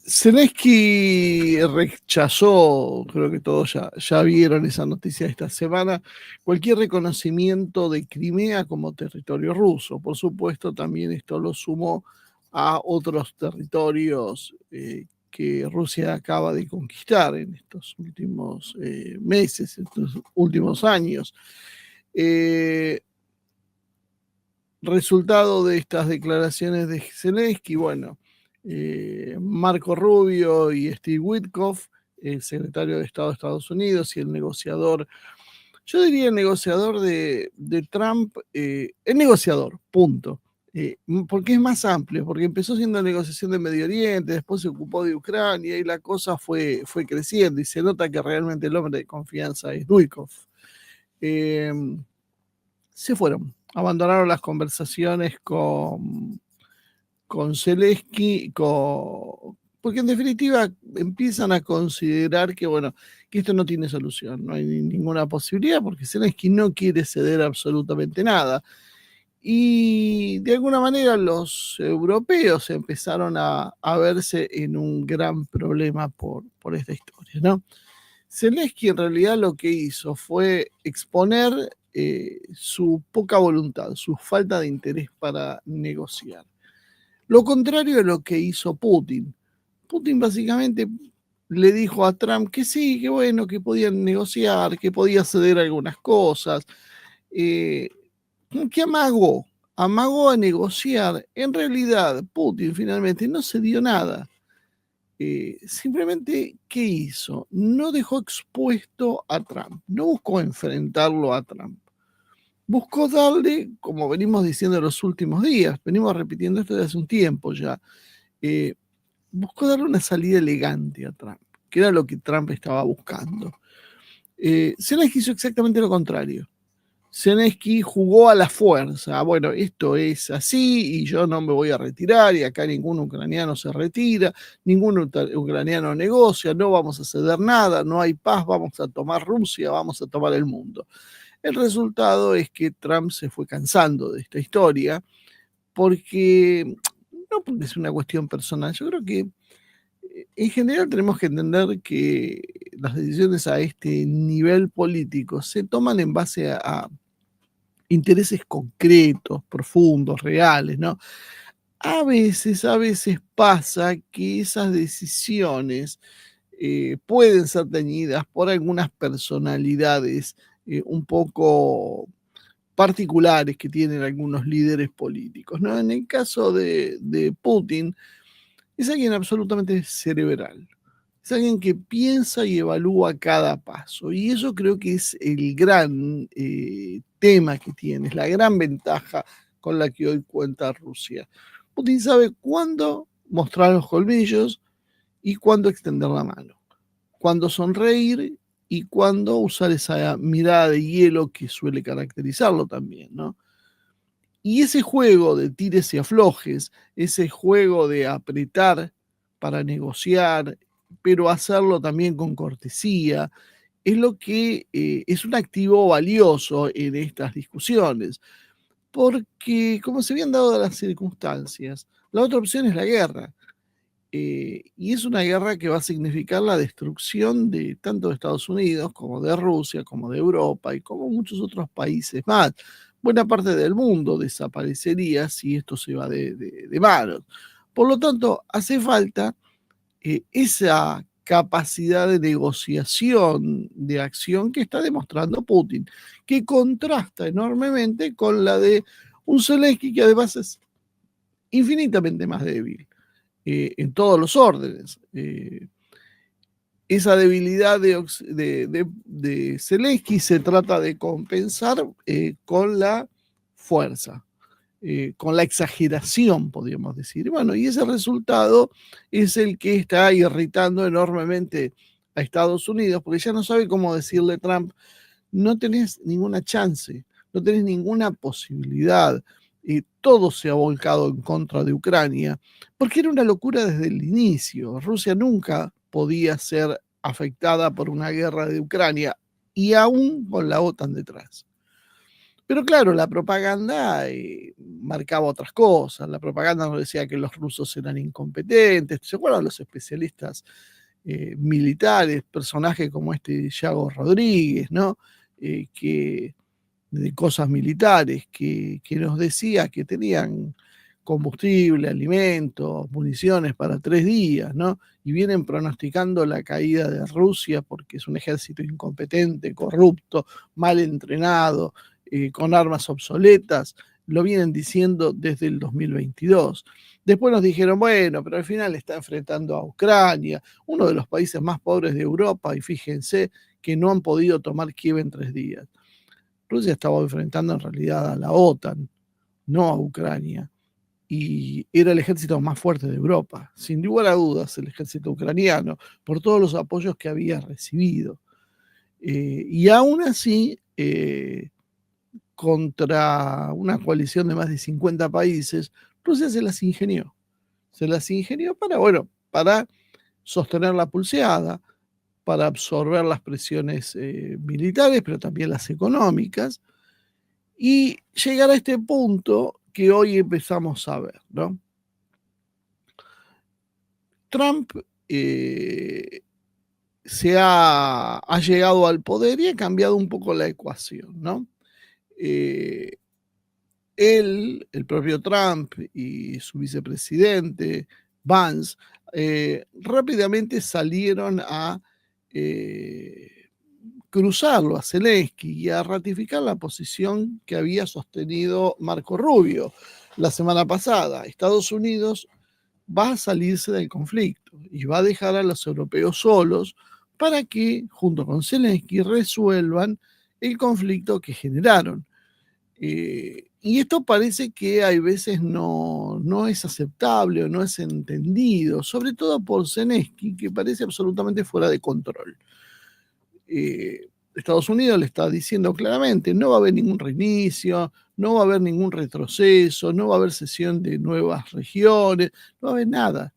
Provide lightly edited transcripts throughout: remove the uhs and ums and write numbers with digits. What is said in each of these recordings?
Zelensky rechazó, creo que todos ya vieron esa noticia esta semana, cualquier reconocimiento de Crimea como territorio ruso. Por supuesto, también esto lo sumó a otros territorios que Rusia acaba de conquistar en estos últimos meses, en estos últimos años. Resultado de estas declaraciones de Zelensky, bueno, Marco Rubio y Steve Witkoff, el secretario de Estado de Estados Unidos y el negociador, yo diría el negociador de Trump, el negociador, punto. Porque es más amplio, porque empezó siendo negociación de Medio Oriente, después se ocupó de Ucrania y la cosa fue creciendo y se nota que realmente el hombre de confianza es Witkoff. Se fueron, abandonaron las conversaciones con Zelensky, porque en definitiva empiezan a considerar que, bueno, que esto no tiene solución, no hay ninguna posibilidad, porque Zelensky no quiere ceder absolutamente nada. Y de alguna manera los europeos empezaron a verse en un gran problema por esta historia, ¿no? Zelensky en realidad lo que hizo fue exponer su poca voluntad, su falta de interés para negociar. Lo contrario de lo que hizo Putin. Putin básicamente le dijo a Trump que sí, que bueno, que podían negociar, que podía ceder algunas cosas, que amagó a negociar. En realidad, Putin finalmente no cedió nada. Simplemente, ¿qué hizo? No dejó expuesto a Trump, no buscó enfrentarlo a Trump. Buscó darle, como venimos diciendo en los últimos días, venimos repitiendo esto desde hace un tiempo ya, buscó darle una salida elegante a Trump, que era lo que Trump estaba buscando. Zelensky hizo exactamente lo contrario. Zelensky jugó a la fuerza. Bueno, esto es así y yo no me voy a retirar y acá ningún ucraniano se retira, ningún ucraniano negocia, no vamos a ceder nada, no hay paz, vamos a tomar Rusia, vamos a tomar el mundo. El resultado es que Trump se fue cansando de esta historia porque, no porque es una cuestión personal, yo creo que en general tenemos que entender que las decisiones a este nivel político se toman en base a intereses concretos, profundos, reales, ¿no? A veces pasa que esas decisiones pueden ser teñidas por algunas personalidades un poco particulares que tienen algunos líderes políticos, ¿no? En el caso de Putin, es alguien absolutamente cerebral. Es alguien que piensa y evalúa cada paso. Y eso creo que es el gran tema que tiene, es la gran ventaja con la que hoy cuenta Rusia. Putin sabe cuándo mostrar los colmillos y cuándo extender la mano, cuándo sonreír y cuándo usar esa mirada de hielo que suele caracterizarlo también, ¿no? Y ese juego de tires y aflojes, ese juego de apretar para negociar, pero hacerlo también con cortesía, es lo que es un activo valioso en estas discusiones. Porque, como se habían dado las circunstancias, la otra opción es la guerra. Y es una guerra que va a significar la destrucción de tanto de Estados Unidos como de Rusia, como de Europa y como muchos otros países más. Buena parte del mundo desaparecería si esto se va de manos. Por lo tanto, hace falta esa capacidad de negociación, de acción que está demostrando Putin, que contrasta enormemente con la de un Zelensky que además es infinitamente más débil en todos los órdenes. Esa debilidad de Zelensky se trata de compensar con la fuerza, con la exageración, podríamos decir. Bueno, y ese resultado es el que está irritando enormemente a Estados Unidos, porque ya no sabe cómo decirle a Trump, no tenés ninguna chance, no tenés ninguna posibilidad. Todo se ha volcado en contra de Ucrania, porque era una locura desde el inicio. Rusia nunca podía ser afectada por una guerra de Ucrania, y aún con la OTAN detrás. Pero claro, la propaganda marcaba otras cosas. La propaganda nos decía que los rusos eran incompetentes. ¿Se acuerdan los especialistas militares, personajes como este Yago Rodríguez, ¿no? Que de cosas militares, que nos decía que tenían combustible, alimentos, municiones para 3 días, ¿no? Y vienen pronosticando la caída de Rusia porque es un ejército incompetente, corrupto, mal entrenado, con armas obsoletas, lo vienen diciendo desde el 2022. Después nos dijeron, bueno, pero al final está enfrentando a Ucrania, uno de los países más pobres de Europa, y fíjense que no han podido tomar Kiev en 3 días. Rusia estaba enfrentando en realidad a la OTAN, no a Ucrania, y era el ejército más fuerte de Europa, sin lugar a dudas, el ejército ucraniano, por todos los apoyos que había recibido. Y aún así, contra una coalición de más de 50 países, Rusia se las ingenió. Se las ingenió para, bueno, para sostener la pulseada, para absorber las presiones militares, pero también las económicas, y llegar a este punto que hoy empezamos a ver, ¿no? Trump ha llegado al poder y ha cambiado un poco la ecuación, ¿no? Él, el propio Trump y su vicepresidente, Vance, rápidamente salieron a cruzarlo a Zelensky y a ratificar la posición que había sostenido Marco Rubio la semana pasada. Estados Unidos va a salirse del conflicto y va a dejar a los europeos solos para que, junto con Zelensky, resuelvan el conflicto que generaron. Y esto parece que hay veces no es aceptable o no es entendido, sobre todo por Zelensky, que parece absolutamente fuera de control. Estados Unidos le está diciendo claramente, no va a haber ningún reinicio, no va a haber ningún retroceso, no va a haber cesión de nuevas regiones, no va a haber nada.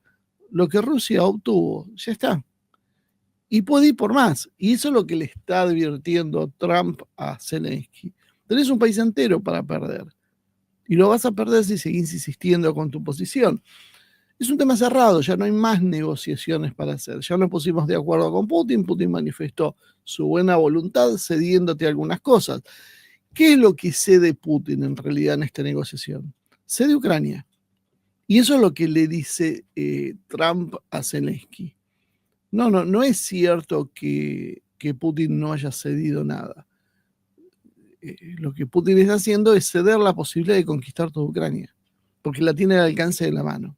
Lo que Rusia obtuvo, ya está. Y puede ir por más. Y eso es lo que le está advirtiendo Trump a Zelensky. Tenés un país entero para perder. Y lo vas a perder si seguís insistiendo con tu posición. Es un tema cerrado, ya no hay más negociaciones para hacer. Ya nos pusimos de acuerdo con Putin, Putin manifestó su buena voluntad cediéndote algunas cosas. ¿Qué es lo que cede Putin en realidad en esta negociación? Cede Ucrania. Y eso es lo que le dice Trump a Zelensky. No es cierto que Putin no haya cedido nada. Lo que Putin está haciendo es ceder la posibilidad de conquistar toda Ucrania, porque la tiene al alcance de la mano.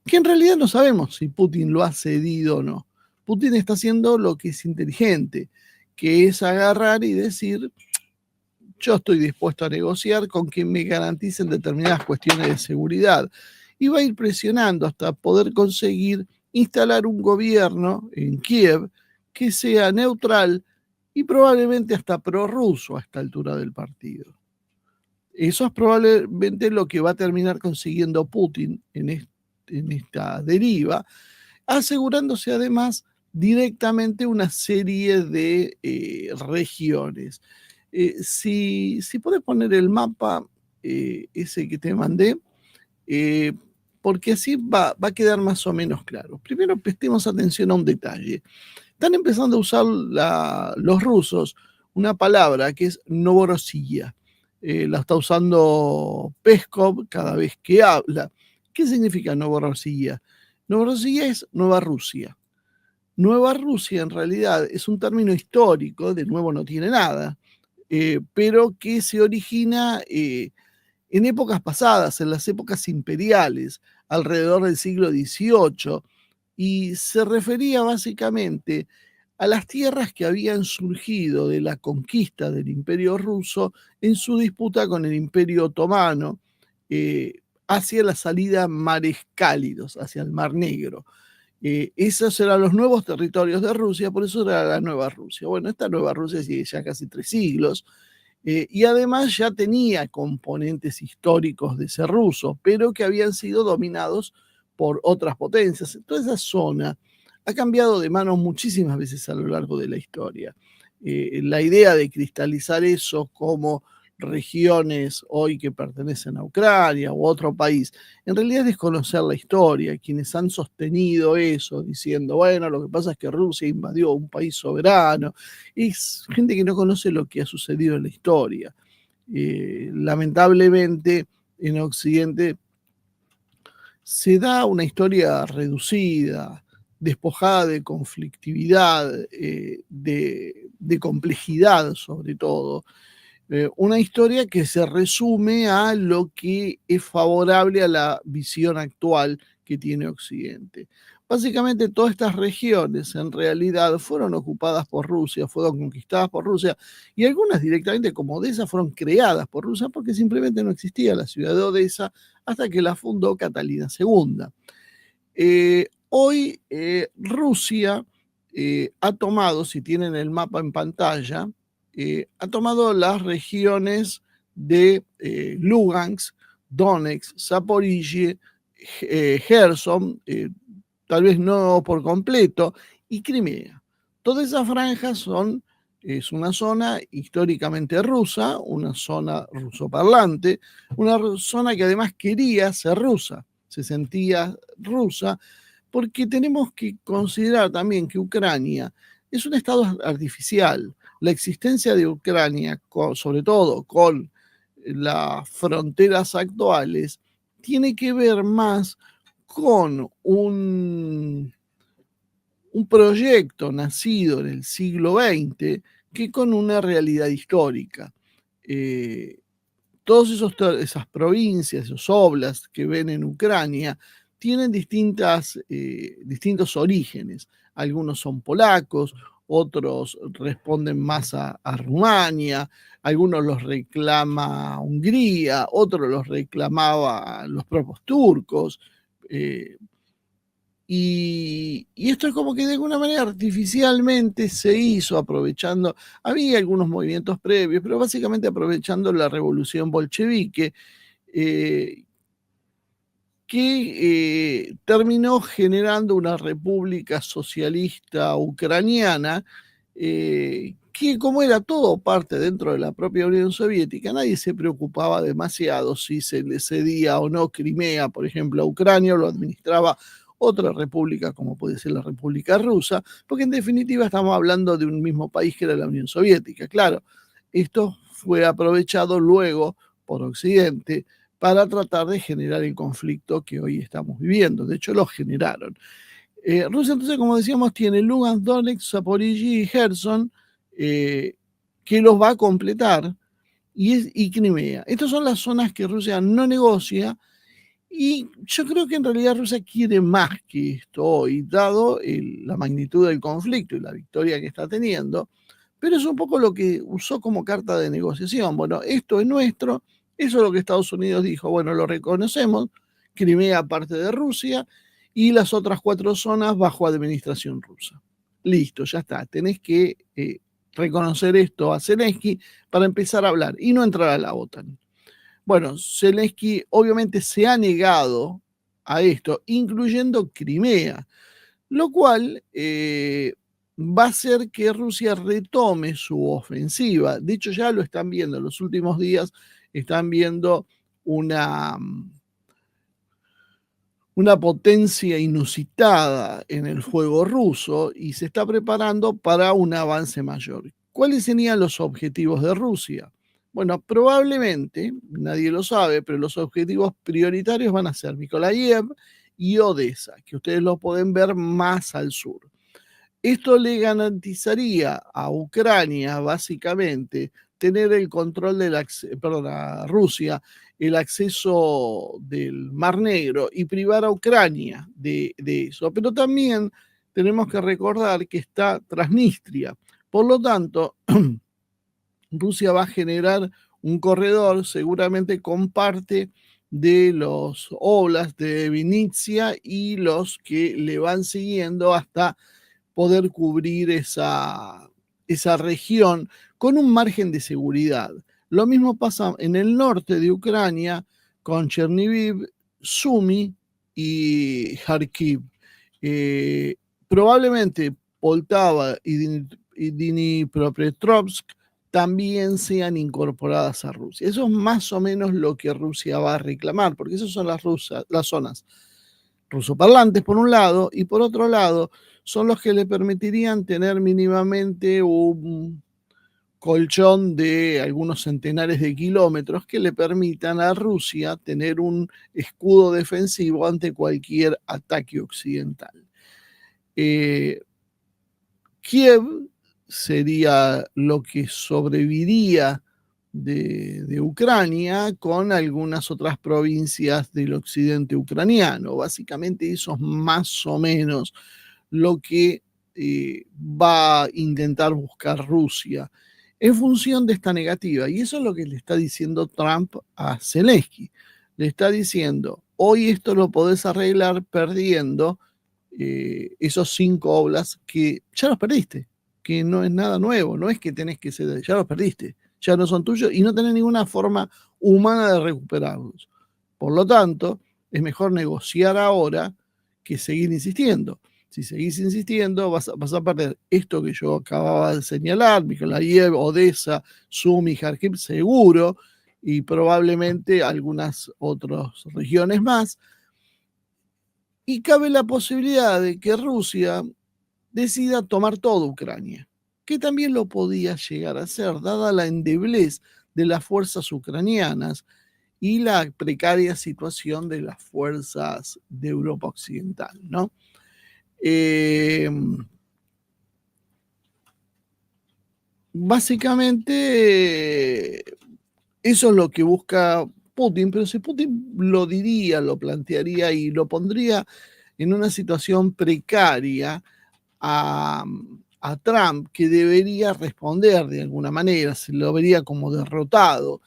Que en realidad no sabemos si Putin lo ha cedido o no. Putin está haciendo lo que es inteligente, que es agarrar y decir, yo estoy dispuesto a negociar con que me garanticen determinadas cuestiones de seguridad. Y va a ir presionando hasta poder conseguir instalar un gobierno en Kiev que sea neutral y probablemente hasta prorruso a esta altura del partido. Eso es probablemente lo que va a terminar consiguiendo Putin en esta deriva, asegurándose además directamente una serie de regiones. Si puedes poner el mapa, ese que te mandé, porque así va a quedar más o menos claro. Primero prestemos atención a un detalle. Están empezando a usar los rusos una palabra que es Novorossiya. La está usando Peskov cada vez que habla. ¿Qué significa Novorossiya? Novorossiya es Nueva Rusia. Nueva Rusia en realidad es un término histórico, de nuevo no tiene nada, pero que se origina en épocas pasadas, en las épocas imperiales, alrededor del siglo XVIII, y se refería básicamente a las tierras que habían surgido de la conquista del Imperio ruso en su disputa con el Imperio otomano hacia la salida mares cálidos, hacia el Mar Negro. Esos eran los nuevos territorios de Rusia, por eso era la Nueva Rusia. Bueno, esta Nueva Rusia sigue ya casi 3 siglos, y además ya tenía componentes históricos de ser ruso, pero que habían sido dominados por otras potencias. Toda esa zona ha cambiado de manos muchísimas veces a lo largo de la historia. La idea de cristalizar eso como regiones hoy que pertenecen a Ucrania u otro país. En realidad es desconocer la historia. Quienes han sostenido eso, diciendo, bueno, lo que pasa es que Rusia invadió un país soberano, es gente que no conoce lo que ha sucedido en la historia. Lamentablemente, en Occidente se da una historia reducida, despojada de conflictividad, de complejidad sobre todo. Una historia que se resume a lo que es favorable a la visión actual que tiene Occidente. Básicamente todas estas regiones en realidad fueron ocupadas por Rusia, fueron conquistadas por Rusia y algunas directamente como Odesa fueron creadas por Rusia porque simplemente no existía la ciudad de Odesa hasta que la fundó Catalina II. Hoy Rusia ha tomado, si tienen el mapa en pantalla, ha tomado las regiones de Lugansk, Donetsk, Zaporizhia, Gerson, tal vez no por completo, y Crimea. Todas esas franjas es una zona históricamente rusa, una zona rusoparlante, una zona que además quería ser rusa, se sentía rusa, porque tenemos que considerar también que Ucrania es un estado artificial. La existencia de Ucrania, sobre todo con las fronteras actuales, tiene que ver más con un proyecto nacido en el siglo XX que con una realidad histórica. Todas esas provincias, esos oblasts que ven en Ucrania, tienen distintos orígenes. Algunos son polacos, otros responden más a Rumania, algunos los reclama Hungría, otros los reclamaba los propios turcos. Y esto es como que de alguna manera artificialmente se hizo aprovechando, había algunos movimientos previos, pero básicamente aprovechando la revolución bolchevique, eh, que terminó generando una república socialista ucraniana, que como era todo parte dentro de la propia Unión Soviética, nadie se preocupaba demasiado si se le cedía o no Crimea, por ejemplo, a Ucrania, o lo administraba otra república como puede ser la República Rusa, porque en definitiva estamos hablando de un mismo país que era la Unión Soviética. Claro, esto fue aprovechado luego por Occidente para tratar de generar el conflicto que hoy estamos viviendo. De hecho, lo generaron. Rusia, entonces, como decíamos, tiene Lugansk, Donetsk, Zaporizhia y Gerson, que los va a completar, y Crimea. Estas son las zonas que Rusia no negocia, y yo creo que en realidad Rusia quiere más que esto hoy, dado la magnitud del conflicto y la victoria que está teniendo, pero es un poco lo que usó como carta de negociación. Bueno, esto es nuestro, eso es lo que Estados Unidos dijo, bueno, lo reconocemos, Crimea parte de Rusia y las otras 4 zonas bajo administración rusa. Listo, ya está, tenés que reconocer esto a Zelensky para empezar a hablar y no entrar a la OTAN. Bueno, Zelensky obviamente se ha negado a esto, incluyendo Crimea, lo cual va a hacer que Rusia retome su ofensiva. De hecho, ya lo están viendo en los últimos días, están viendo una, una potencia inusitada en el fuego ruso y se está preparando para un avance mayor. ¿Cuáles serían los objetivos de Rusia? Bueno, probablemente, nadie lo sabe, pero los objetivos prioritarios van a ser Mykolaiv y Odessa, que ustedes lo pueden ver más al sur. Esto le garantizaría a Ucrania, básicamente, tener el control a Rusia, el acceso del Mar Negro y privar a Ucrania de eso. Pero también tenemos que recordar que está Transnistria. Por lo tanto, Rusia va a generar un corredor seguramente con parte de los oblasts de Vinnytsia y los que le van siguiendo hasta poder cubrir esa región con un margen de seguridad. Lo mismo pasa en el norte de Ucrania con Chernihiv, Sumy y Kharkiv. Probablemente Poltava y Dnipropetrovsk también sean incorporadas a Rusia. Eso es más o menos lo que Rusia va a reclamar, porque esas son las zonas rusoparlantes por un lado, y por otro lado son los que le permitirían tener mínimamente un colchón de algunos centenares de kilómetros que le permitan a Rusia tener un escudo defensivo ante cualquier ataque occidental. Kiev sería lo que sobreviviría de Ucrania con algunas otras provincias del occidente ucraniano. Básicamente eso es más o menos lo que va a intentar buscar Rusia en función de esta negativa. Y eso es lo que le está diciendo Trump a Zelensky. Le está diciendo, hoy esto lo podés arreglar perdiendo esos 5 oblasts que ya los perdiste, que no es nada nuevo, no es que tenés que ceder, ya los perdiste, ya no son tuyos y no tenés ninguna forma humana de recuperarlos. Por lo tanto, es mejor negociar ahora que seguir insistiendo. Si seguís insistiendo, vas a perder esto que yo acababa de señalar, Mykolaiv, Odessa, Sumy, Kharkiv, seguro, y probablemente algunas otras regiones más. Y cabe la posibilidad de que Rusia decida tomar toda Ucrania, que también lo podía llegar a hacer, dada la endeblez de las fuerzas ucranianas y la precaria situación de las fuerzas de Europa Occidental, ¿no? Básicamente, eso es lo que busca Putin, pero si Putin lo diría, lo plantearía y lo pondría en una situación precaria a Trump, que debería responder de alguna manera, se lo vería como derrotado.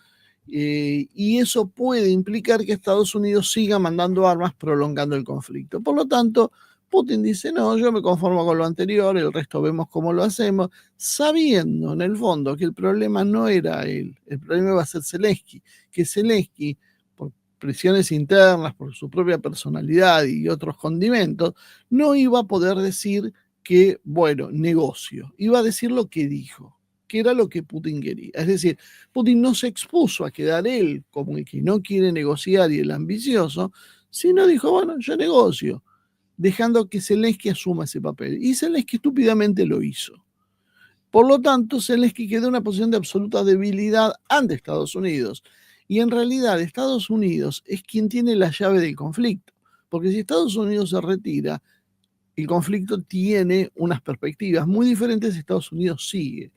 Y eso puede implicar que Estados Unidos siga mandando armas prolongando el conflicto. Por lo tanto, Putin dice, no, yo me conformo con lo anterior, el resto vemos cómo lo hacemos, sabiendo en el fondo que el problema no era él, el problema iba a ser Zelensky, que Zelensky, por presiones internas, por su propia personalidad y otros condimentos, no iba a poder decir que, bueno, negocio, iba a decir lo que dijo, que era lo que Putin quería. Es decir, Putin no se expuso a quedar él como el que no quiere negociar y el ambicioso, sino dijo, bueno, yo negocio, dejando que Zelensky asuma ese papel. Y Zelensky estúpidamente lo hizo. Por lo tanto, Zelensky quedó en una posición de absoluta debilidad ante Estados Unidos. Y en realidad Estados Unidos es quien tiene la llave del conflicto. Porque si Estados Unidos se retira, el conflicto tiene unas perspectivas muy diferentes si Estados Unidos sigue.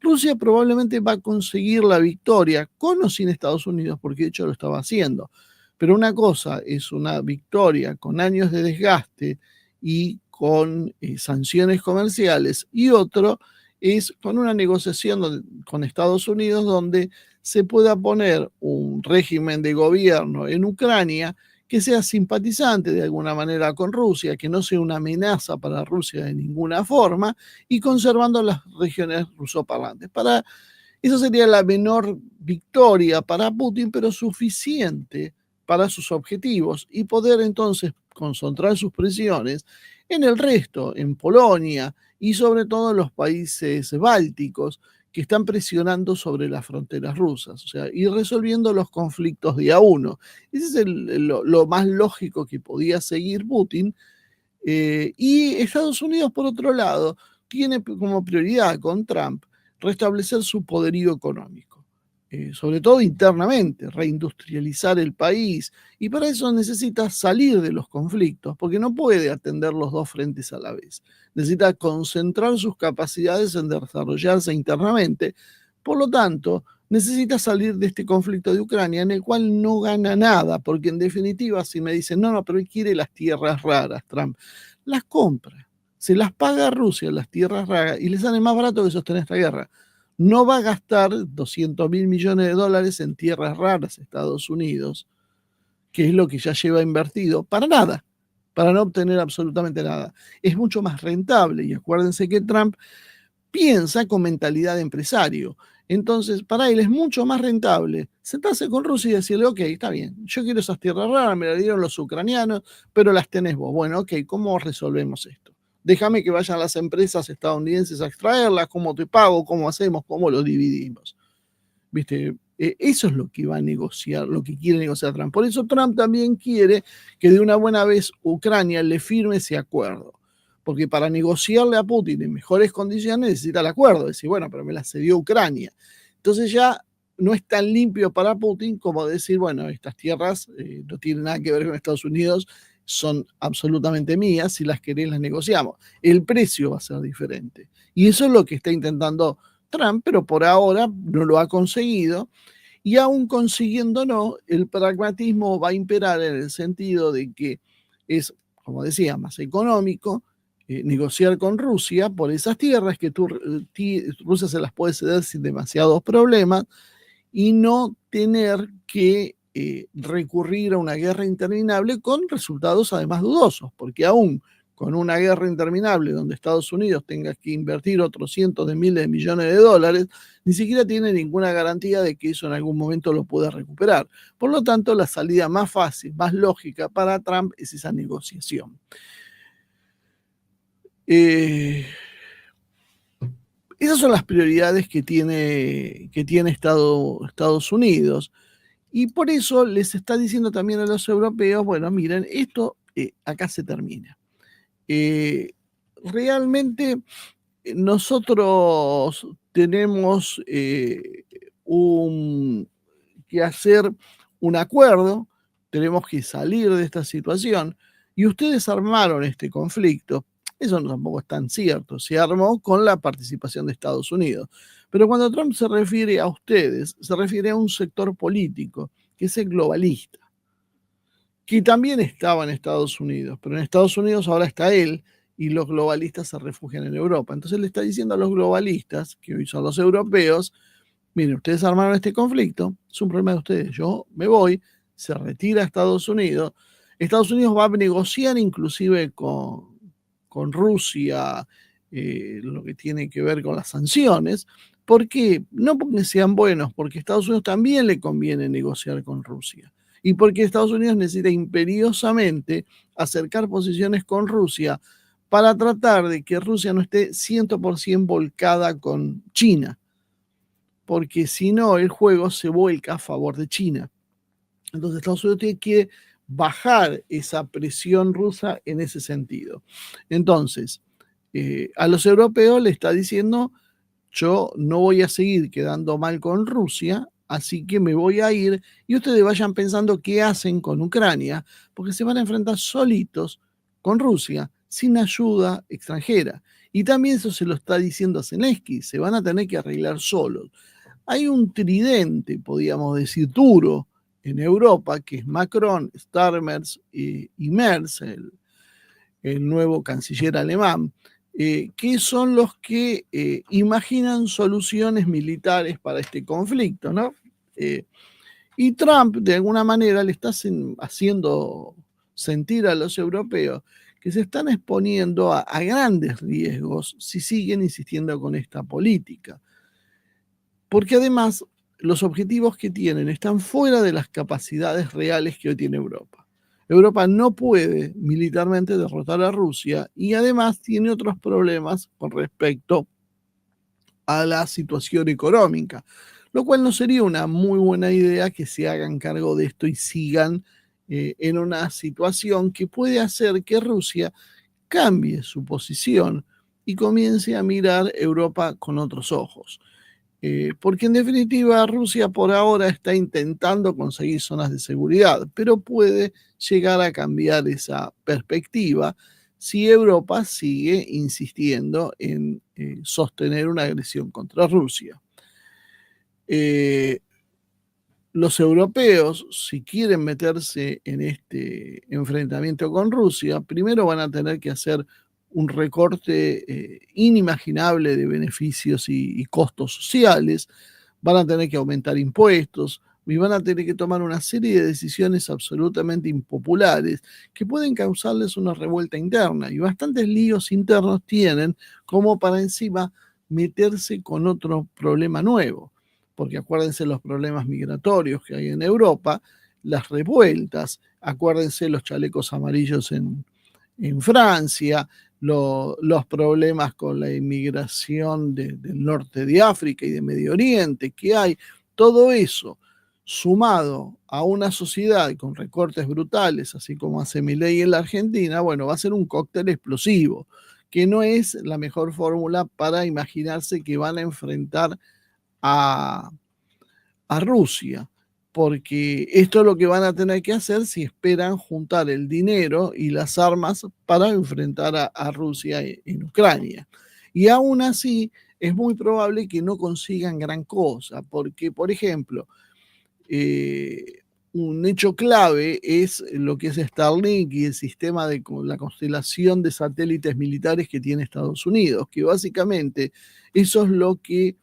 Rusia probablemente va a conseguir la victoria con o sin Estados Unidos, porque de hecho lo estaba haciendo. Pero una cosa es una victoria con años de desgaste y con sanciones comerciales, y otro es con una negociación con Estados Unidos donde se pueda poner un régimen de gobierno en Ucrania que sea simpatizante de alguna manera con Rusia, que no sea una amenaza para Rusia de ninguna forma, y conservando las regiones rusoparlantes. Eso sería la menor victoria para Putin, pero suficiente para sus objetivos y poder entonces concentrar sus presiones en el resto, en Polonia y sobre todo en los países bálticos que están presionando sobre las fronteras rusas, o sea, ir resolviendo los conflictos de a uno. Ese es lo más lógico que podía seguir Putin. Y Estados Unidos, por otro lado, tiene como prioridad con Trump restablecer su poderío económico, sobre todo internamente, reindustrializar el país, y para eso necesita salir de los conflictos, porque no puede atender los dos frentes a la vez. Necesita concentrar sus capacidades en desarrollarse internamente. Por lo tanto, necesita salir de este conflicto de Ucrania en el cual no gana nada, porque en definitiva, si me dicen, no, pero él quiere las tierras raras, Trump, las compra, se las paga a Rusia las tierras raras y le sale más barato que sostener esta guerra. No va a gastar 200.000 millones de dólares en tierras raras Estados Unidos, que es lo que ya lleva invertido, para nada, para no obtener absolutamente nada. Es mucho más rentable, y acuérdense que Trump piensa con mentalidad de empresario. Entonces, para él es mucho más rentable sentarse con Rusia y decirle, ok, está bien, yo quiero esas tierras raras, me las dieron los ucranianos, pero las tenés vos. Bueno, ok, ¿cómo resolvemos esto? déjame que vayan las empresas estadounidenses a extraerlas, cómo te pago, cómo hacemos, cómo lo dividimos. ¿Viste? Eso es lo que va a negociar, lo que quiere negociar Trump. Por eso Trump también quiere que de una buena vez Ucrania le firme ese acuerdo. Porque para negociarle a Putin en mejores condiciones necesita el acuerdo. Decir, bueno, pero me la cedió Ucrania. Entonces ya no es tan limpio para Putin como decir, bueno, estas tierras no tienen nada que ver con Estados Unidos, son absolutamente mías, si las querés las negociamos. El precio va a ser diferente. Y eso es lo que está intentando Trump, pero por ahora no lo ha conseguido. Y aún consiguiéndolo, el pragmatismo va a imperar en el sentido de que es, como decía, más económico negociar con Rusia por esas tierras que Rusia se las puede ceder sin demasiados problemas y no tener que recurrir a una guerra interminable con resultados además dudosos, porque aún con una guerra interminable donde Estados Unidos tenga que invertir otros cientos de miles de millones de dólares, ni siquiera tiene ninguna garantía de que eso en algún momento lo pueda recuperar. Por lo tanto, la salida más fácil, más lógica para Trump es esa negociación. Esas son las prioridades que tiene Estados Unidos. Y por eso les está diciendo también a los europeos, bueno, miren, esto acá se termina. Realmente nosotros tenemos que hacer un acuerdo, tenemos que salir de esta situación y ustedes armaron este conflicto. Eso no tampoco es tan cierto, se armó con la participación de Estados Unidos. Pero cuando Trump se refiere a ustedes, se refiere a un sector político, que es el globalista, que también estaba en Estados Unidos, pero en Estados Unidos ahora está él y los globalistas se refugian en Europa. Entonces le está diciendo a los globalistas, que hoy son los europeos, miren, ustedes armaron este conflicto, es un problema de ustedes, yo me voy, se retira a Estados Unidos va a negociar inclusive con Rusia lo que tiene que ver con las sanciones. ¿Por qué? No porque sean buenos, porque a Estados Unidos también le conviene negociar con Rusia. Y porque Estados Unidos necesita imperiosamente acercar posiciones con Rusia para tratar de que Rusia no esté 100% volcada con China. Porque si no, el juego se vuelca a favor de China. Entonces Estados Unidos tiene que bajar esa presión rusa en ese sentido. Entonces, a los europeos le está diciendo, yo no voy a seguir quedando mal con Rusia, así que me voy a ir y ustedes vayan pensando qué hacen con Ucrania, porque se van a enfrentar solitos con Rusia, sin ayuda extranjera. Y también eso se lo está diciendo a Zelensky, se van a tener que arreglar solos. Hay un tridente, podríamos decir, duro en Europa, que es Macron, Starmer y Merz, el nuevo canciller alemán, que son los que imaginan soluciones militares para este conflicto, ¿no? Y Trump, de alguna manera, le está haciendo sentir a los europeos que se están exponiendo a grandes riesgos si siguen insistiendo con esta política. Porque además los objetivos que tienen están fuera de las capacidades reales que hoy tiene Europa. Europa no puede militarmente derrotar a Rusia y además tiene otros problemas con respecto a la situación económica, lo cual no sería una muy buena idea que se hagan cargo de esto y sigan en una situación que puede hacer que Rusia cambie su posición y comience a mirar Europa con otros ojos. Porque en definitiva Rusia por ahora está intentando conseguir zonas de seguridad, pero puede llegar a cambiar esa perspectiva si Europa sigue insistiendo en sostener una agresión contra Rusia. Los europeos, si quieren meterse en este enfrentamiento con Rusia, primero van a tener que hacer un recorte inimaginable de beneficios y costos sociales, van a tener que aumentar impuestos y van a tener que tomar una serie de decisiones absolutamente impopulares que pueden causarles una revuelta interna y bastantes líos internos tienen como para encima meterse con otro problema nuevo, porque acuérdense los problemas migratorios que hay en Europa, las revueltas, acuérdense los chalecos amarillos en Francia, los problemas con la inmigración del norte de África y de Medio Oriente que hay, todo eso sumado a una sociedad con recortes brutales, así como hace Milei en la Argentina, bueno, va a ser un cóctel explosivo, que no es la mejor fórmula para imaginarse que van a enfrentar a, a Rusia, porque esto es lo que van a tener que hacer si esperan juntar el dinero y las armas para enfrentar a Rusia en Ucrania. Y aún así es muy probable que no consigan gran cosa, porque, por ejemplo, un hecho clave es lo que es Starlink y el sistema de la constelación de satélites militares que tiene Estados Unidos, que básicamente eso es lo que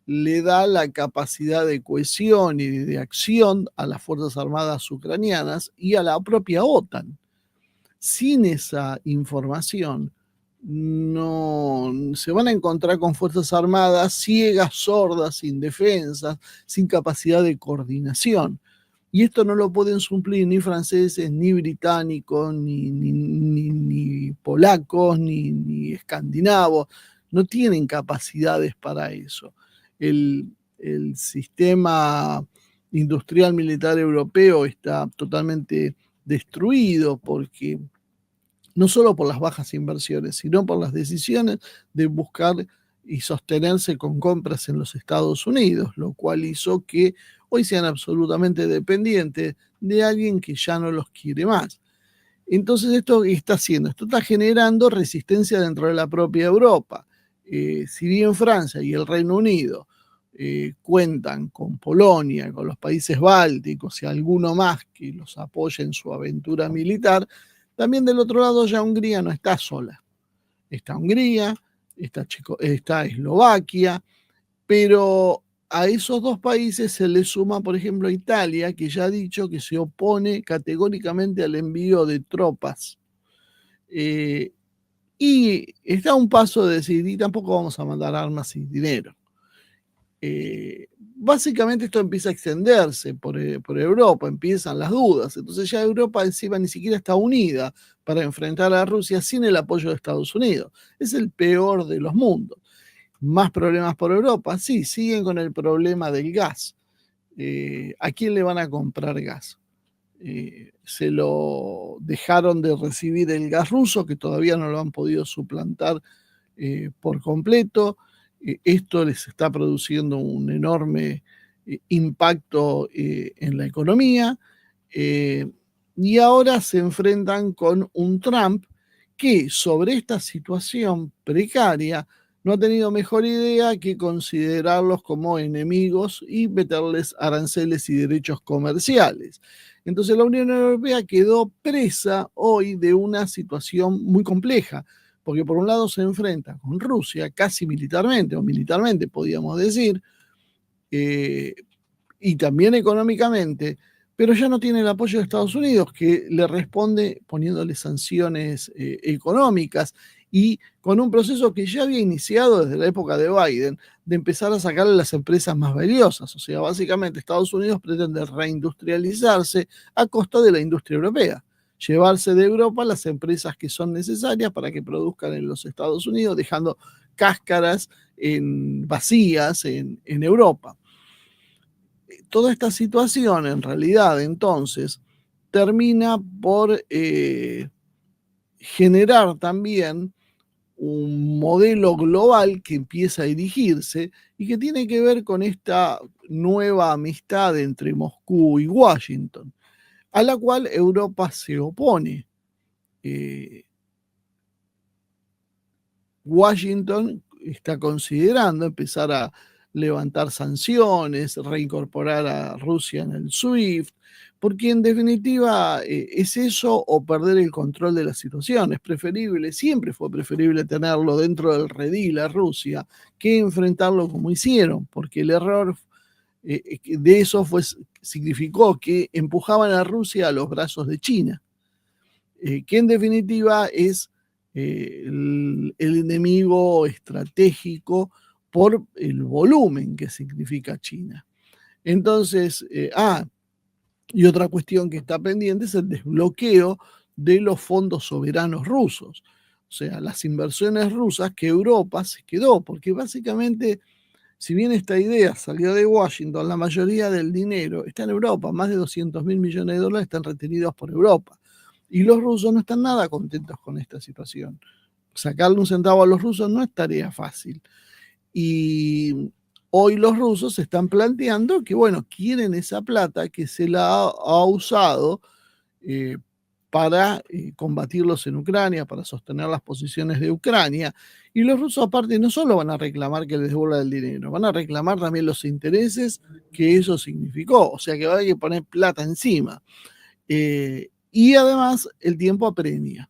le da la capacidad de cohesión y de acción a las Fuerzas Armadas ucranianas y a la propia OTAN. Sin esa información, no se van a encontrar con Fuerzas Armadas ciegas, sordas, indefensas, sin capacidad de coordinación. Y esto no lo pueden suplir ni franceses, ni británicos, ni polacos, ni escandinavos. No tienen capacidades para eso. El sistema industrial militar europeo está totalmente destruido porque no solo por las bajas inversiones, sino por las decisiones de buscar y sostenerse con compras en los Estados Unidos, lo cual hizo que hoy sean absolutamente dependientes de alguien que ya no los quiere más. Entonces, ¿esto está haciendo? Esto está generando resistencia dentro de la propia Europa. Si bien Francia y el Reino Unido cuentan con Polonia, con los países bálticos y alguno más que los apoye en su aventura militar, también del otro lado ya Hungría no está sola. Está Hungría, está Eslovaquia, pero a esos dos países se le suma, por ejemplo, Italia, que ya ha dicho que se opone categóricamente al envío de tropas. Y está a un paso de decir, y tampoco vamos a mandar armas y dinero. Básicamente esto empieza a extenderse por Europa, empiezan las dudas. Entonces ya Europa encima ni siquiera está unida para enfrentar a Rusia sin el apoyo de Estados Unidos. Es el peor de los mundos. Más problemas por Europa, sí, siguen con el problema del gas. ¿A quién le van a comprar gas? Se lo dejaron de recibir el gas ruso, que todavía no lo han podido suplantar por completo. Esto les está produciendo un enorme impacto en la economía. Y ahora se enfrentan con un Trump que sobre esta situación precaria no ha tenido mejor idea que considerarlos como enemigos y meterles aranceles y derechos comerciales. Entonces la Unión Europea quedó presa hoy de una situación muy compleja, porque por un lado se enfrenta con Rusia casi militarmente, o militarmente podríamos decir, y también económicamente, pero ya no tiene el apoyo de Estados Unidos, que le responde poniéndole sanciones económicas y con un proceso que ya había iniciado desde la época de Biden, de empezar a sacarle las empresas más valiosas. O sea, básicamente Estados Unidos pretende reindustrializarse a costa de la industria europea, llevarse de Europa las empresas que son necesarias para que produzcan en los Estados Unidos, dejando cáscaras vacías en Europa. Toda esta situación en realidad entonces termina por generar también un modelo global que empieza a dirigirse y que tiene que ver con esta nueva amistad entre Moscú y Washington, a la cual Europa se opone. Washington está considerando empezar a levantar sanciones, reincorporar a Rusia en el SWIFT, porque en definitiva es eso o perder el control de la situación. Es preferible, siempre fue preferible tenerlo dentro del redil a Rusia que enfrentarlo como hicieron, porque el error de eso significó que empujaban a Rusia a los brazos de China, que en definitiva es el enemigo estratégico por el volumen que significa China. Entonces, y otra cuestión que está pendiente es el desbloqueo de los fondos soberanos rusos. O sea, las inversiones rusas, que Europa se quedó, porque básicamente, si bien esta idea salió de Washington, la mayoría del dinero está en Europa, más de 200.000 millones de dólares están retenidos por Europa. Y los rusos no están nada contentos con esta situación. Sacarle un centavo a los rusos no es tarea fácil. Y hoy los rusos se están planteando que, bueno, quieren esa plata que se la ha usado para combatirlos en Ucrania, para sostener las posiciones de Ucrania. Y los rusos aparte no solo van a reclamar que les devuelva el dinero, van a reclamar también los intereses que eso significó. O sea que va a haber que poner plata encima. Y además el tiempo apremia,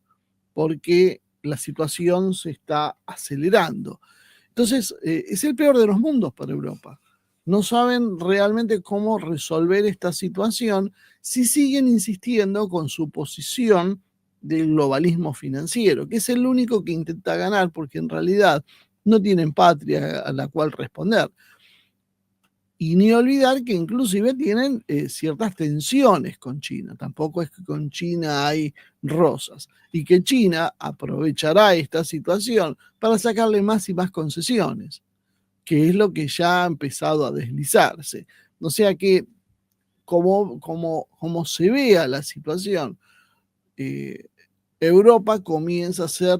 porque la situación se está acelerando. Entonces, es el peor de los mundos para Europa. No saben realmente cómo resolver esta situación si siguen insistiendo con su posición del globalismo financiero, que es el único que intenta ganar, porque en realidad no tienen patria a la cual responder. Y ni olvidar que inclusive tienen ciertas tensiones con China. Tampoco es que con China hay rosas. Y que China aprovechará esta situación para sacarle más y más concesiones, que es lo que ya ha empezado a deslizarse. O sea que, como se vea la situación, Europa comienza a ser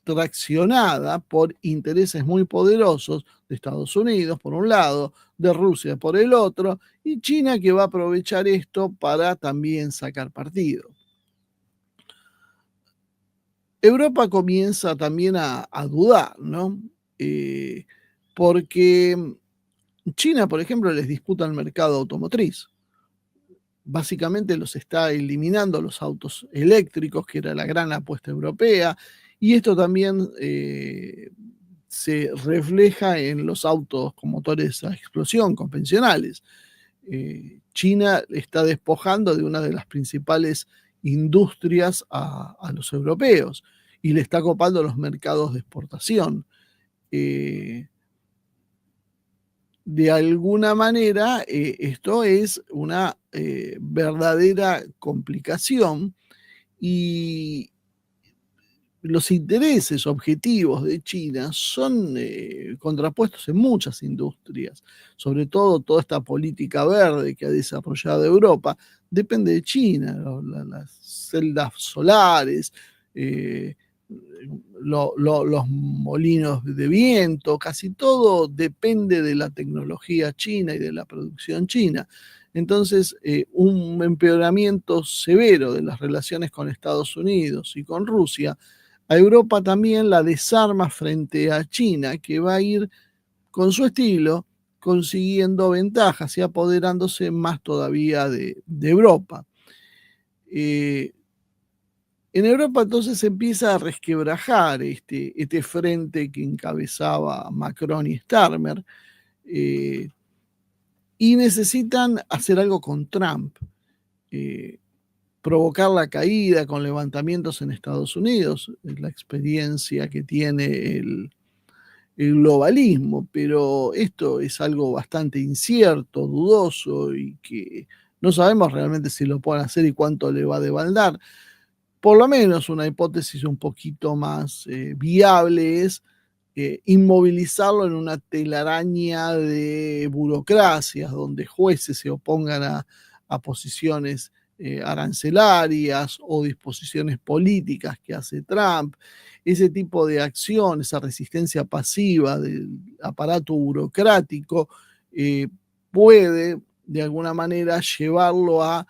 traccionada por intereses muy poderosos de Estados Unidos, por un lado, de Rusia por el otro, y China que va a aprovechar esto para también sacar partido. Europa comienza también a dudar, ¿no? Porque China, por ejemplo, les disputa el mercado automotriz. Básicamente los está eliminando los autos eléctricos, que era la gran apuesta europea, y esto también se refleja en los autos con motores a explosión convencionales. China está despojando de una de las principales industrias a los europeos y le está copando los mercados de exportación. De alguna manera, esto es una verdadera complicación y los intereses objetivos de China son contrapuestos en muchas industrias, sobre todo toda esta política verde que ha desarrollado Europa, depende de China, las celdas solares, los molinos de viento, casi todo depende de la tecnología china y de la producción china. Entonces, un empeoramiento severo de las relaciones con Estados Unidos y con Rusia, a Europa también la desarma frente a China, que va a ir con su estilo consiguiendo ventajas y apoderándose más todavía de Europa. En Europa entonces se empieza a resquebrajar este frente que encabezaba Macron y Starmer, y necesitan hacer algo con Trump, provocar la caída con levantamientos en Estados Unidos, es la experiencia que tiene el globalismo, pero esto es algo bastante incierto, dudoso y que no sabemos realmente si lo pueden hacer y cuánto le va a devaldar. Por lo menos una hipótesis un poquito más viable es inmovilizarlo en una telaraña de burocracias, donde jueces se opongan a posiciones arancelarias o disposiciones políticas que hace Trump. Ese tipo de acción, esa resistencia pasiva del aparato burocrático, puede de alguna manera llevarlo a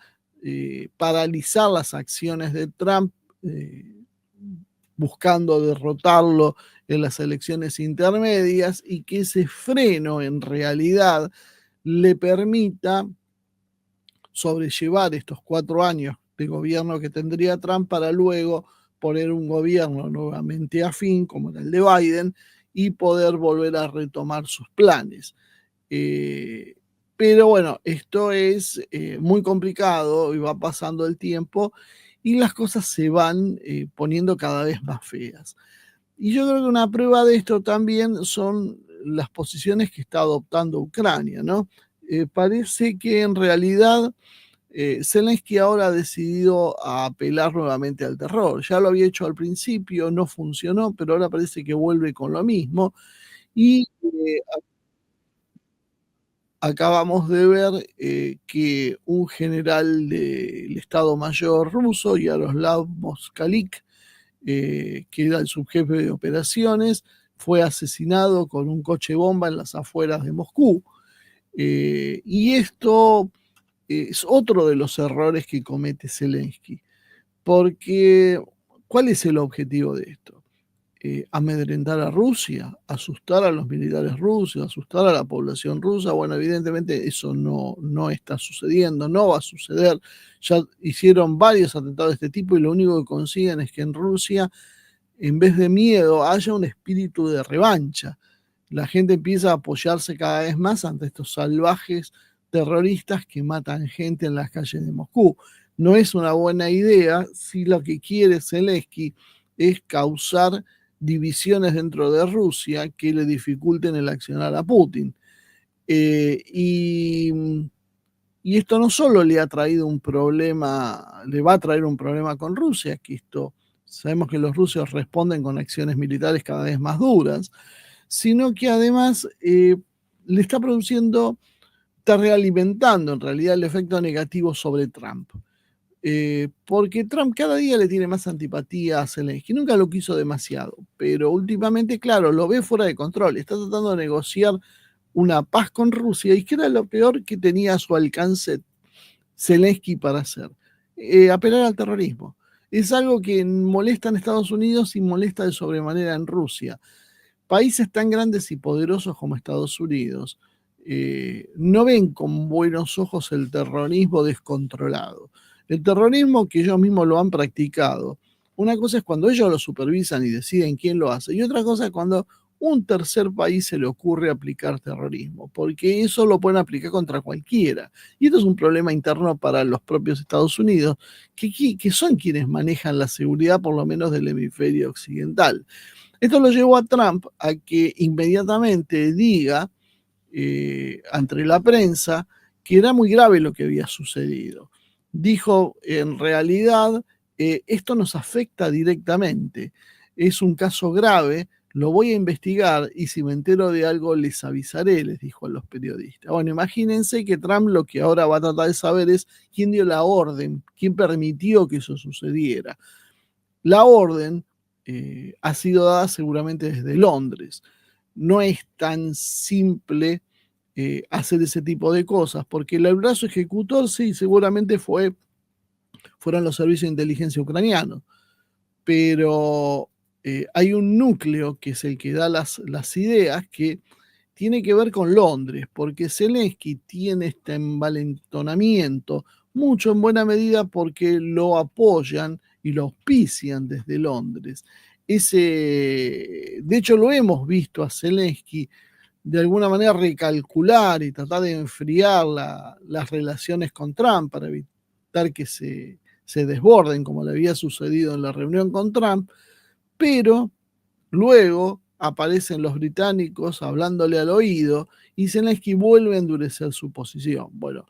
paralizar las acciones de Trump, buscando derrotarlo en las elecciones intermedias, y que ese freno en realidad le permita sobrellevar estos 4 años de gobierno que tendría Trump para luego poner un gobierno nuevamente afín como el de Biden y poder volver a retomar sus planes. Pero bueno, esto es muy complicado y va pasando el tiempo y las cosas se van poniendo cada vez más feas. Y yo creo que una prueba de esto también son las posiciones que está adoptando Ucrania, ¿no? Parece que en realidad Zelensky ahora ha decidido a apelar nuevamente al terror. Ya lo había hecho al principio, no funcionó, pero ahora parece que vuelve con lo mismo. Y acabamos de ver que un general del Estado Mayor ruso, Yaroslav Moskalik, que era el subjefe de operaciones, fue asesinado con un coche bomba en las afueras de Moscú. Y esto es otro de los errores que comete Zelensky, porque ¿cuál es el objetivo de esto? Amedrentar a Rusia, asustar a los militares rusos, asustar a la población rusa. Bueno, evidentemente eso no está sucediendo, no va a suceder. Ya hicieron varios atentados de este tipo y lo único que consiguen es que en Rusia, en vez de miedo, haya un espíritu de revancha. La gente empieza a apoyarse cada vez más ante estos salvajes terroristas que matan gente en las calles de Moscú. No es una buena idea si lo que quiere Zelensky es causar divisiones dentro de Rusia que le dificulten el accionar a Putin. Eh, y, y esto no solo le ha traído un problema, le va a traer un problema con Rusia, que esto sabemos que los rusos responden con acciones militares cada vez más duras, sino que además le está produciendo, está realimentando en realidad el efecto negativo sobre Trump. Porque Trump cada día le tiene más antipatía a Zelensky. Nunca lo quiso demasiado, pero últimamente, claro, lo ve fuera de control. Está tratando de negociar una paz con Rusia y que era lo peor que tenía a su alcance Zelensky para hacer. Apelar al terrorismo. Es algo que molesta en Estados Unidos y molesta de sobremanera en Rusia. Países tan grandes y poderosos como Estados Unidos no ven con buenos ojos el terrorismo descontrolado. El terrorismo que ellos mismos lo han practicado. Una cosa es cuando ellos lo supervisan y deciden quién lo hace, y otra cosa es cuando un tercer país se le ocurre aplicar terrorismo, porque eso lo pueden aplicar contra cualquiera. Y esto es un problema interno para los propios Estados Unidos, que son quienes manejan la seguridad, por lo menos del hemisferio occidental. Esto lo llevó a Trump a que inmediatamente diga ante la prensa que era muy grave lo que había sucedido. Dijo, en realidad, esto nos afecta directamente, es un caso grave, lo voy a investigar y si me entero de algo les avisaré, les dijo a los periodistas. Bueno, imagínense que Trump lo que ahora va a tratar de saber es quién dio la orden, quién permitió que eso sucediera. La orden ha sido dada seguramente desde Londres. No es tan simple hacer ese tipo de cosas, porque el brazo ejecutor sí, seguramente fueron los servicios de inteligencia ucranianos, pero hay un núcleo que es el que da las ideas que tiene que ver con Londres, porque Zelensky tiene este envalentonamiento, mucho en buena medida porque lo apoyan y lo auspician desde Londres. De hecho, lo hemos visto a Zelensky de alguna manera recalcular y tratar de enfriar las relaciones con Trump para evitar que se desborden, como le había sucedido en la reunión con Trump, pero luego aparecen los británicos hablándole al oído y Zelensky vuelve a endurecer su posición. Bueno,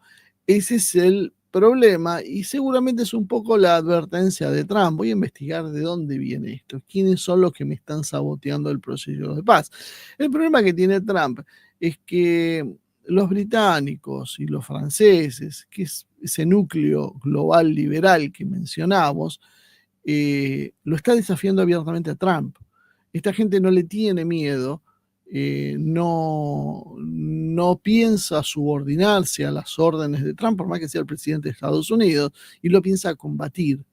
ese es el problema y seguramente es un poco la advertencia de Trump. Voy a investigar de dónde viene esto, quiénes son los que me están saboteando el proceso de paz. El problema que tiene Trump es que los británicos y los franceses, que es ese núcleo global liberal que mencionamos, lo está desafiando abiertamente a Trump. Esta gente no le tiene miedo, no piensa subordinarse a las órdenes de Trump, por más que sea el presidente de Estados Unidos, y lo piensa combatir.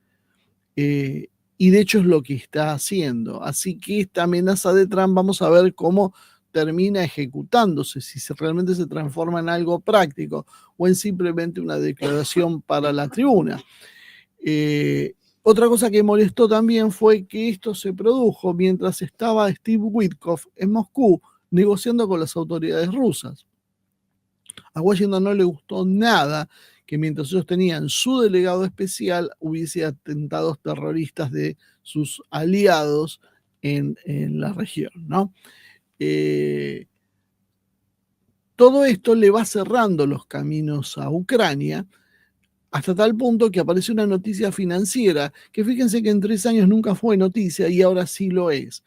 Y de hecho es lo que está haciendo. Así que esta amenaza de Trump, vamos a ver cómo termina ejecutándose, si realmente se transforma en algo práctico o en simplemente una declaración para la tribuna. Otra cosa que molestó también fue que esto se produjo mientras estaba Steve Witkoff en Moscú negociando con las autoridades rusas. A Washington no le gustó nada que mientras ellos tenían su delegado especial hubiese atentados terroristas de sus aliados en la región, ¿no? Todo esto le va cerrando los caminos a Ucrania hasta tal punto que apareció una noticia financiera, que fíjense que en 3 años nunca fue noticia y ahora sí lo es.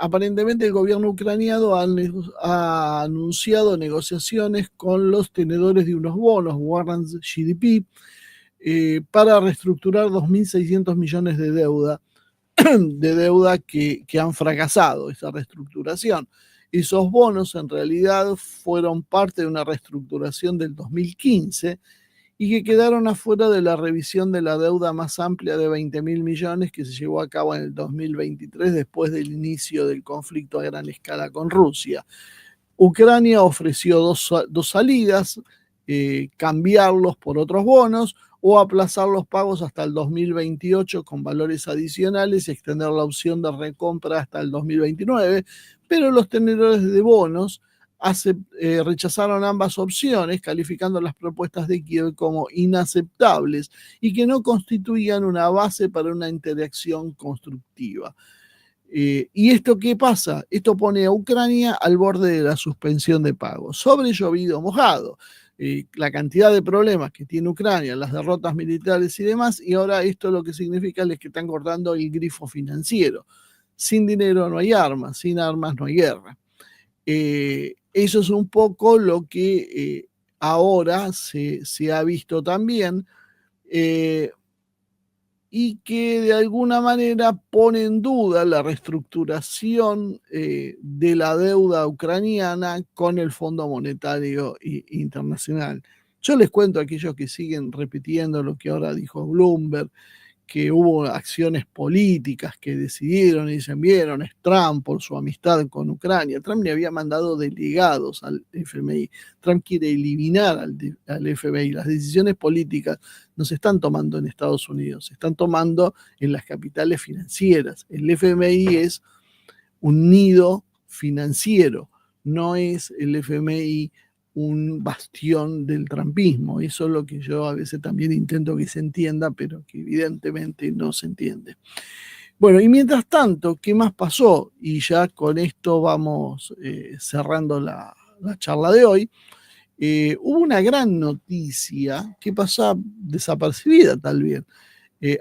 Aparentemente el gobierno ucraniano ha anunciado negociaciones con los tenedores de unos bonos, warrants GDP, para reestructurar 2.600 millones de deuda que han fracasado esa reestructuración. Esos bonos en realidad fueron parte de una reestructuración del 2015 y que quedaron afuera de la revisión de la deuda más amplia de 20.000 millones que se llevó a cabo en el 2023 después del inicio del conflicto a gran escala con Rusia. Ucrania ofreció dos salidas, cambiarlos por otros bonos o aplazar los pagos hasta el 2028 con valores adicionales y extender la opción de recompra hasta el 2029, pero los tenedores de bonos rechazaron ambas opciones, calificando las propuestas de Kiev como inaceptables y que no constituían una base para una interacción constructiva. ¿Y esto qué pasa? Esto pone a Ucrania al borde de la suspensión de pagos. Sobre llovido mojado. La cantidad de problemas que tiene Ucrania, las derrotas militares y demás, y ahora esto lo que significa es que están cortando el grifo financiero. Sin dinero no hay armas, sin armas no hay guerra. Eso es un poco lo que ahora se ha visto también. Y que de alguna manera pone en duda la reestructuración de la deuda ucraniana con el Fondo Monetario Internacional. Yo les cuento a aquellos que siguen repitiendo lo que ahora dijo Bloomberg, que hubo acciones políticas que decidieron y dicen, vieron, es Trump por su amistad con Ucrania. Trump le había mandado delegados al FMI. Trump quiere eliminar al FMI. Las decisiones políticas no se están tomando en Estados Unidos, se están tomando en las capitales financieras. El FMI es un nido financiero, no es el FMI un bastión del trumpismo. Eso es lo que yo a veces también intento que se entienda, pero que evidentemente no se entiende. Bueno, y mientras tanto, ¿qué más pasó? Y ya con esto vamos cerrando la charla de hoy. Hubo una gran noticia que pasa desapercibida tal vez.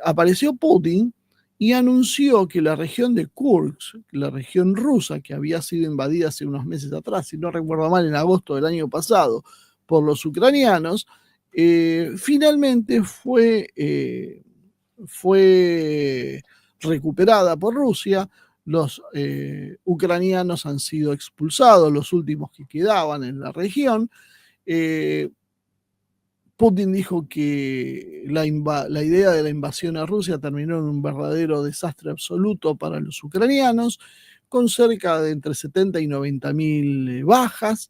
Apareció Putin y anunció que la región de Kursk, la región rusa que había sido invadida hace unos meses atrás, si no recuerdo mal, en agosto del año pasado, por los ucranianos, finalmente fue recuperada por Rusia. Los ucranianos han sido expulsados, los últimos que quedaban en la región. Putin dijo que la idea de la invasión a Rusia terminó en un verdadero desastre absoluto para los ucranianos, con cerca de entre 70 y 90.000 bajas.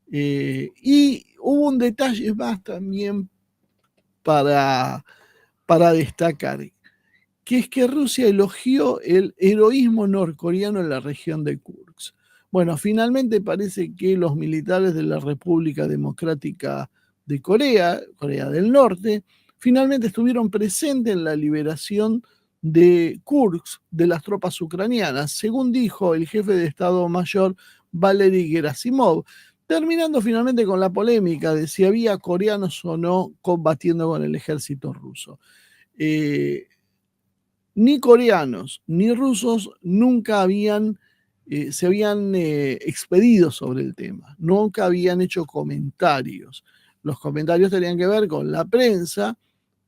Y hubo un detalle más también para destacar, que es que Rusia elogió el heroísmo norcoreano en la región de Kursk. Bueno, finalmente parece que los militares de la República Democrática de Corea del Norte, finalmente estuvieron presentes en la liberación de Kursk de las tropas ucranianas, según dijo el jefe de Estado Mayor Valery Gerasimov, terminando finalmente con la polémica de si había coreanos o no combatiendo con el ejército ruso. Ni coreanos ni rusos nunca se habían expedido sobre el tema, nunca habían hecho comentarios. Los comentarios tenían que ver con la prensa,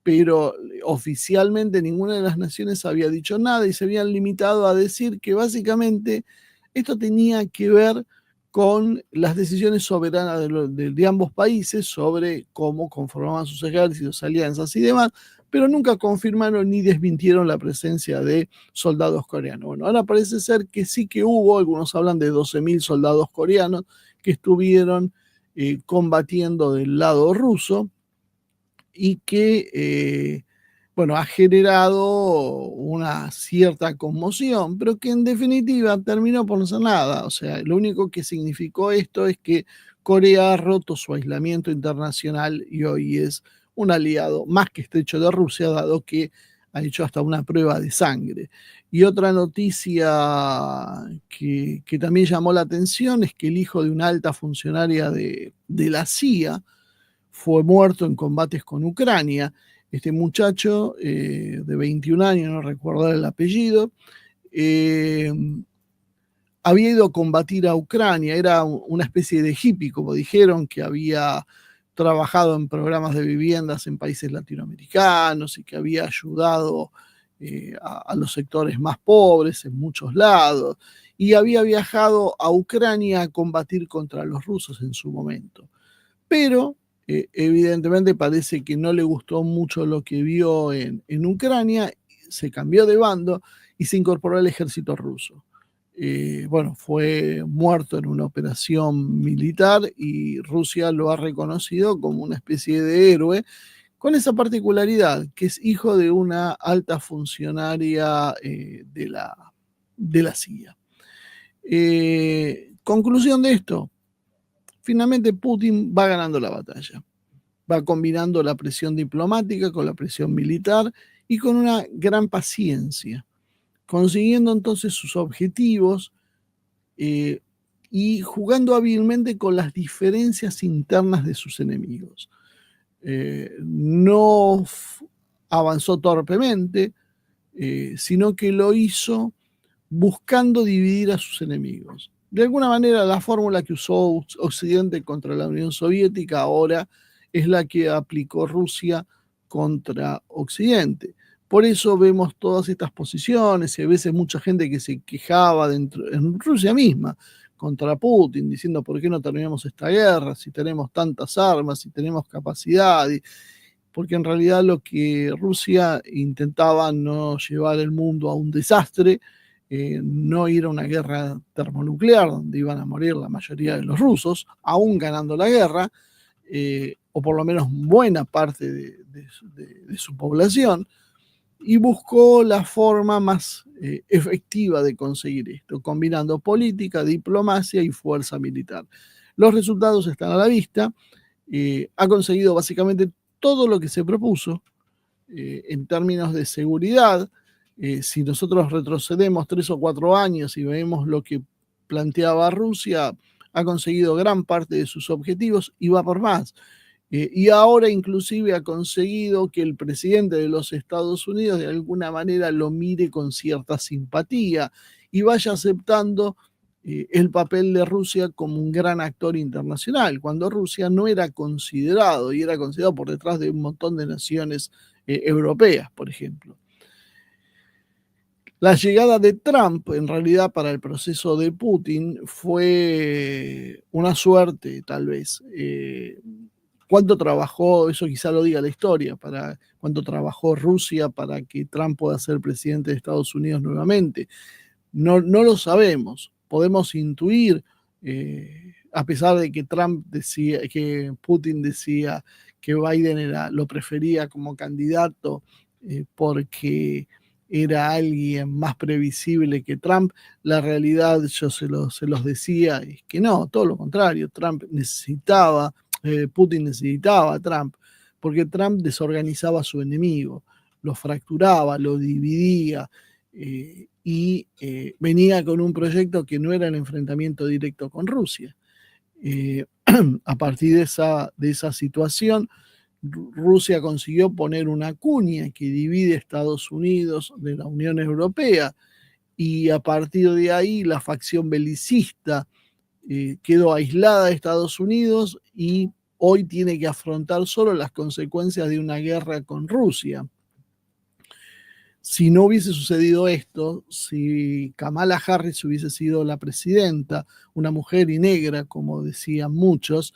pero oficialmente ninguna de las naciones había dicho nada y se habían limitado a decir que básicamente esto tenía que ver con las decisiones soberanas de ambos países sobre cómo conformaban sus ejércitos, alianzas y demás, pero nunca confirmaron ni desmintieron la presencia de soldados coreanos. Bueno, ahora parece ser que sí que hubo, algunos hablan de 12.000 soldados coreanos que estuvieron combatiendo del lado ruso y que, bueno, ha generado una cierta conmoción, pero que en definitiva terminó por no ser nada. O sea, lo único que significó esto es que Corea ha roto su aislamiento internacional y hoy es un aliado más que estrecho de Rusia, dado que ha hecho hasta una prueba de sangre. Y otra noticia que también llamó la atención es que el hijo de una alta funcionaria de la CIA fue muerto en combates con Ucrania. Este muchacho de 21 años, no recuerdo el apellido, había ido a combatir a Ucrania, era una especie de hippie, como dijeron, que había trabajado en programas de viviendas en países latinoamericanos y que había ayudado a los sectores más pobres en muchos lados, y había viajado a Ucrania a combatir contra los rusos en su momento. Pero evidentemente parece que no le gustó mucho lo que vio en Ucrania, se cambió de bando y se incorporó al ejército ruso. Bueno, fue muerto en una operación militar y Rusia lo ha reconocido como una especie de héroe, con esa particularidad que es hijo de una alta funcionaria de la CIA. Conclusión de esto, finalmente Putin va ganando la batalla, va combinando la presión diplomática con la presión militar y con una gran paciencia, consiguiendo entonces sus objetivos y jugando hábilmente con las diferencias internas de sus enemigos. No avanzó torpemente, sino que lo hizo buscando dividir a sus enemigos. De alguna manera, la fórmula que usó Occidente contra la Unión Soviética ahora es la que aplicó Rusia contra Occidente. Por eso vemos todas estas posiciones y a veces mucha gente que se quejaba dentro, en Rusia misma contra Putin, diciendo por qué no terminamos esta guerra, si tenemos tantas armas, si tenemos capacidad, porque en realidad lo que Rusia intentaba no llevar el mundo a un desastre, no ir a una guerra termonuclear donde iban a morir la mayoría de los rusos, aún ganando la guerra, o por lo menos buena parte de su población, y buscó la forma más efectiva de conseguir esto, combinando política, diplomacia y fuerza militar. Los resultados están a la vista. Ha conseguido básicamente todo lo que se propuso en términos de seguridad. Si nosotros retrocedemos 3 o 4 años y vemos lo que planteaba Rusia, ha conseguido gran parte de sus objetivos y va por más. Y ahora inclusive ha conseguido que el presidente de los Estados Unidos de alguna manera lo mire con cierta simpatía y vaya aceptando el papel de Rusia como un gran actor internacional, cuando Rusia no era considerado y era considerado por detrás de un montón de naciones europeas, por ejemplo. La llegada de Trump, en realidad, para el proceso de Putin fue una suerte, tal vez. ¿Cuánto trabajó, eso quizá lo diga la historia, para cuánto trabajó Rusia para que Trump pueda ser presidente de Estados Unidos nuevamente? No, no lo sabemos. Podemos intuir, a pesar de que Trump decía, que Putin decía que Biden lo prefería como candidato porque era alguien más previsible que Trump, la realidad, yo se los decía, es que no, todo lo contrario, Putin necesitaba a Trump, porque Trump desorganizaba a su enemigo, lo fracturaba, lo dividía, y venía con un proyecto que no era el enfrentamiento directo con Rusia. A partir de esa situación, Rusia consiguió poner una cuña que divide Estados Unidos de la Unión Europea, y a partir de ahí la facción belicista quedó aislada de Estados Unidos y hoy tiene que afrontar solo las consecuencias de una guerra con Rusia. Si no hubiese sucedido esto, si Kamala Harris hubiese sido la presidenta, una mujer y negra, como decían muchos,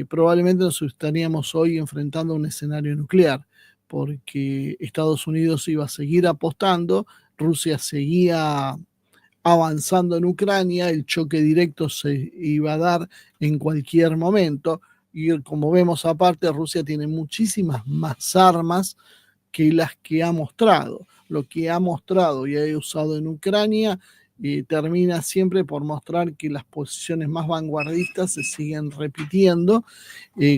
probablemente nos estaríamos hoy enfrentando a un escenario nuclear, porque Estados Unidos iba a seguir apostando, Rusia seguía avanzando en Ucrania, el choque directo se iba a dar en cualquier momento, y como vemos aparte, Rusia tiene muchísimas más armas que las que ha mostrado. Lo que ha mostrado y ha usado en Ucrania termina siempre por mostrar que las posiciones más vanguardistas se siguen repitiendo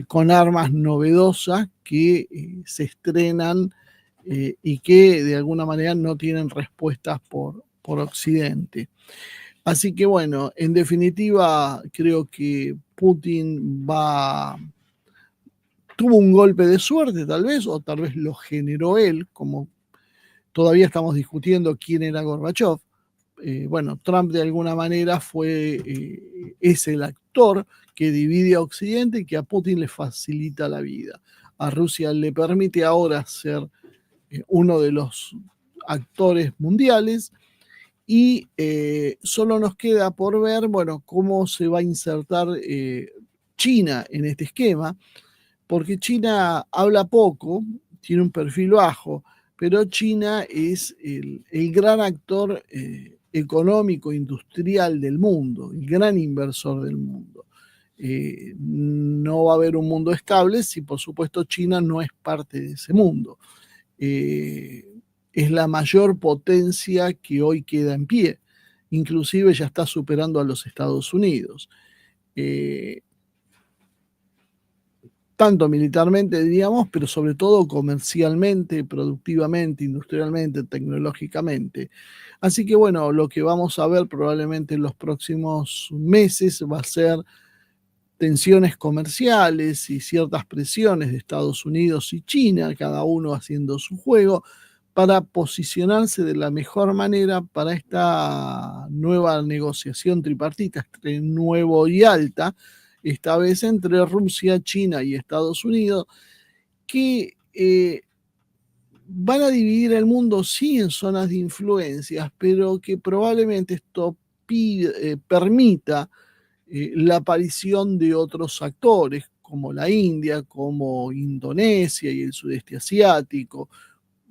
con armas novedosas que se estrenan y que de alguna manera no tienen respuestas por Occidente. Así que bueno, en definitiva, creo que Putin tuvo un golpe de suerte tal vez, o tal vez lo generó él, como todavía estamos discutiendo quién era Gorbachev. Bueno, Trump de alguna manera es el actor que divide a Occidente y que a Putin le facilita la vida. A Rusia le permite ahora ser uno de los actores mundiales y solo nos queda por ver, bueno, cómo se va a insertar China en este esquema, porque China habla poco, tiene un perfil bajo, pero China es el gran actor económico, industrial del mundo, el gran inversor del mundo. No va a haber un mundo estable si por supuesto China no es parte de ese mundo. Es la mayor potencia que hoy queda en pie, inclusive ya está superando a los Estados Unidos. Tanto militarmente, diríamos, pero sobre todo comercialmente, productivamente, industrialmente, tecnológicamente. Así que bueno, lo que vamos a ver probablemente en los próximos meses va a ser tensiones comerciales y ciertas presiones de Estados Unidos y China, cada uno haciendo su juego, para posicionarse de la mejor manera para esta nueva negociación tripartita, entre Nuevo y Alta, esta vez entre Rusia, China y Estados Unidos, que van a dividir el mundo sí en zonas de influencias, pero que probablemente esto permita la aparición de otros actores como la India, como Indonesia y el sudeste asiático,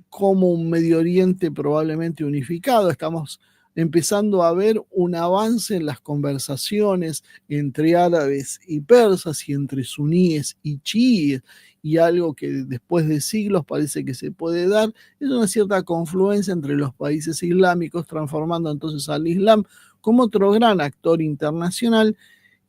como un Medio Oriente probablemente unificado. Estamos empezando a ver un avance en las conversaciones entre árabes y persas y entre suníes y chiíes, y algo que después de siglos parece que se puede dar, es una cierta confluencia entre los países islámicos, transformando entonces al Islam como otro gran actor internacional.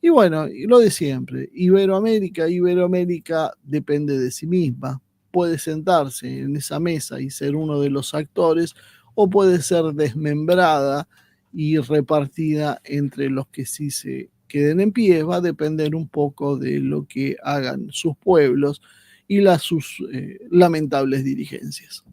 Y bueno, y lo de siempre, Iberoamérica depende de sí misma, puede sentarse en esa mesa y ser uno de los actores, o puede ser desmembrada y repartida entre los que sí se queden en pie. Va a depender un poco de lo que hagan sus pueblos y sus lamentables dirigencias.